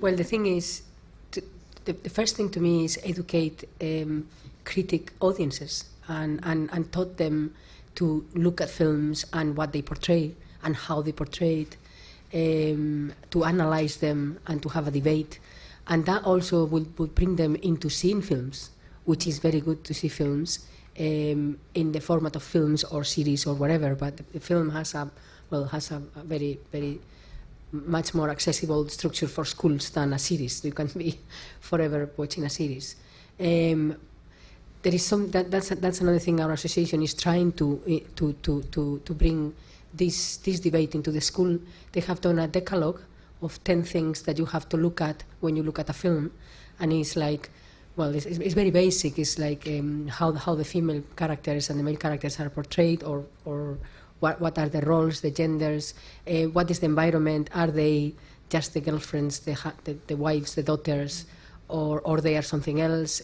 Well, the thing is, the first thing to me is educate critic audiences and taught them to look at films and what they portray and how they portray it, to analyze them and to have a debate. And that also would bring them into seeing films, which is very good to see films in the format of films or series or whatever. But the film has a very, very much more accessible structure for schools than a series. You can be forever watching a series. There is that's another thing our association is trying to bring this debate into the school. They have done a decalogue of 10 things that you have to look at when you look at a film, and it's like, well, it's very basic. It's like how the female characters and the male characters are portrayed, or what are the roles, the genders, what is the environment? Are they just the girlfriends, the wives, the daughters, or they are something else?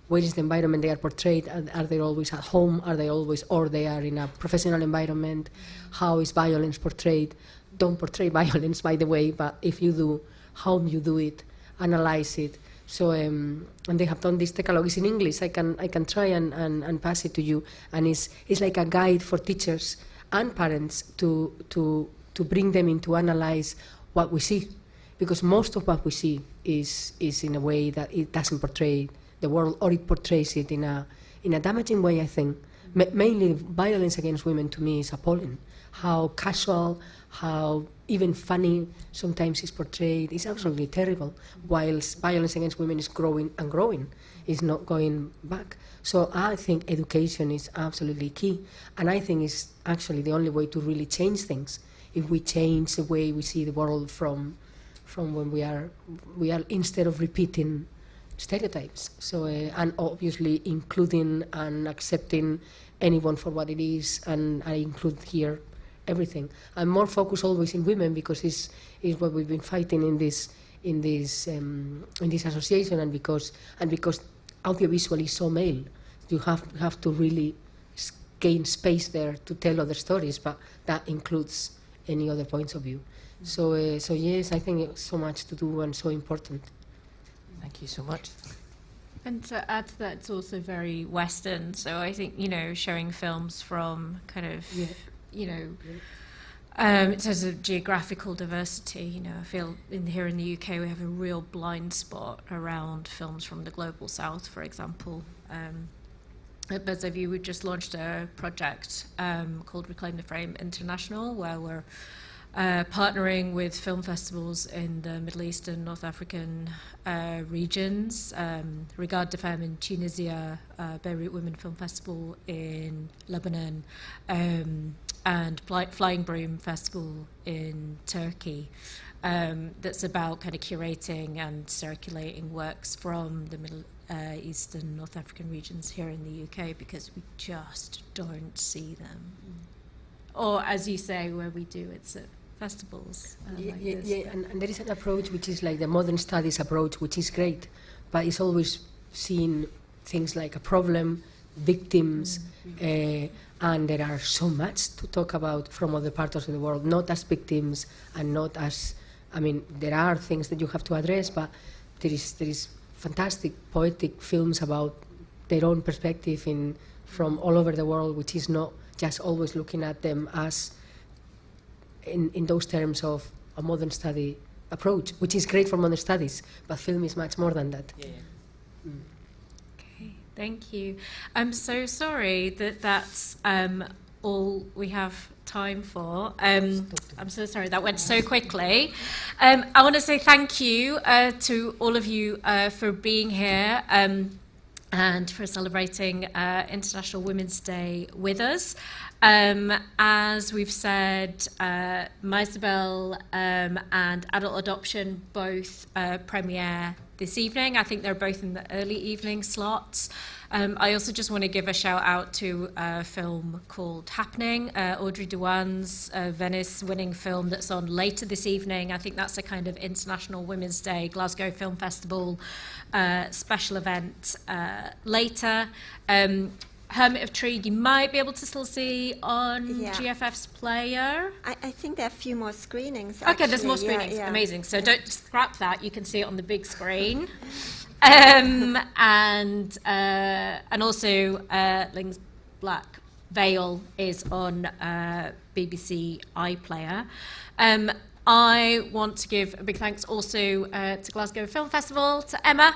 Where is the environment they are portrayed? Are they always at home? Are they always, or they are in a professional environment? How is violence portrayed? Don't portray violence, by the way, but if you do, how you do it, analyze it. So, and they have done this decalogue. It's in English. I can try and pass it to you. And it's like a guide for teachers and parents to bring them in to analyze what we see, because most of what we see is in a way that it doesn't portray the world, or it portrays it in a damaging way. I think mainly violence against women to me is appalling. How casual, how even funny sometimes is portrayed. It's absolutely terrible. Whilst violence against women is growing and growing, it's not going back. So I think education is absolutely key, and I think it's actually the only way to really change things. If we change the way we see the world from when we are instead of repeating stereotypes. So and obviously including and accepting anyone for what it is, and I include here everything. I'm more focused always in women because it's what we've been fighting in this association, and because audiovisual is so male, you have to really gain space there to tell other stories, but that includes any other points of view. So yes, I think it's so much to do and so important. Thank you so much. And to add to that, it's also very Western. So I think, you know, showing films from kind of, you know, in terms of geographical diversity, you know, I feel here in the UK we have a real blind spot around films from the global south, for example. At Birds Eye View, we just launched a project called Reclaim the Frame International, where we're partnering with film festivals in the Middle East and North African regions, Regard de Femme in Tunisia, Beirut Women Film Festival in Lebanon, and Flying Broom Festival in Turkey. That's about kind of curating and circulating works from the Middle East and North African regions here in the UK, because we just don't see them. Or, as you say, where we do, it's at festivals. Like this. And there is an approach which is like the modern studies approach, which is great, but it's always seeing things like a problem, victims, and there are so much to talk about from other parts of the world, not as victims and not as, I mean, there are things that you have to address, but there is fantastic poetic films about their own perspective from all over the world, which is not just always looking at them as in those terms of a modern study approach, which is great for modern studies, but film is much more than that. Okay, thank you. I'm so sorry that that's all we have time for. I'm so sorry that went so quickly. I want to say thank you to all of you for being here and for celebrating International Women's Day with us. As we've said, Maisabel and Adult Adoption both premiere this evening. I think they're both in the early evening slots. I also just want to give a shout out to a film called Happening, Audrey Dewan's Venice winning film that's on later this evening. I think that's a kind of International Women's Day Glasgow Film Festival special event later. Hermit of Tree, you might be able to still see on GFF's player. I think there are a few more screenings. Okay, there's more screenings. Amazing. So don't scrap that. You can see it on the big screen. And also Ling's Black Veil is on BBC iPlayer. I want to give a big thanks also to Glasgow Film Festival, to Emma.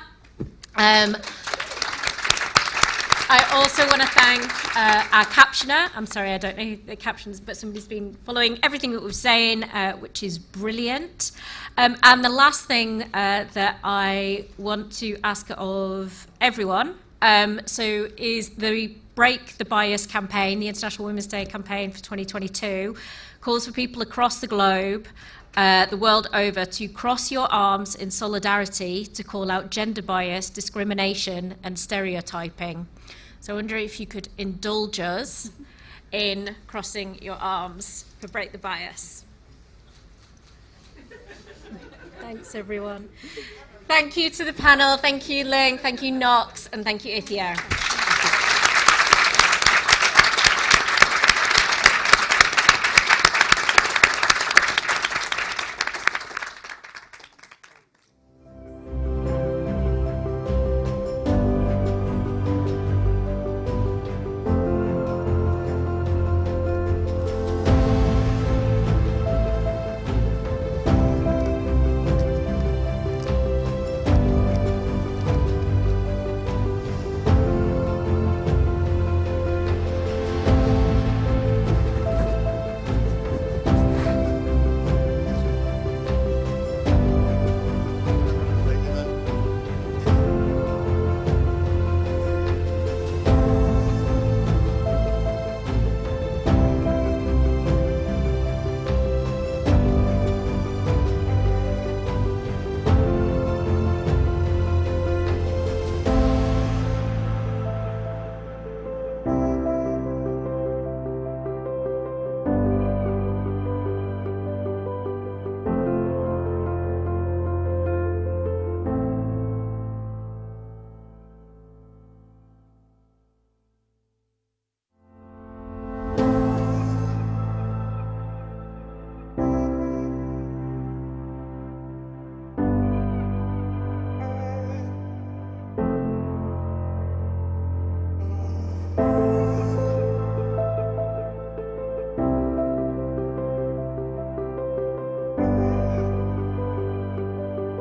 I also want to thank our captioner. I'm sorry, I don't know the captions, but somebody's been following everything that we're saying, which is brilliant. And the last thing that I want to ask of everyone, is the Break the Bias campaign, the International Women's Day campaign for 2022, calls for people across the globe, the world over, to cross your arms in solidarity to call out gender bias, discrimination and stereotyping. So I wonder if you could indulge us in crossing your arms for Break the Bias. Thanks, everyone. Thank you to the panel. Thank you, Ling. Thank you, Knox. And thank you, Ithia.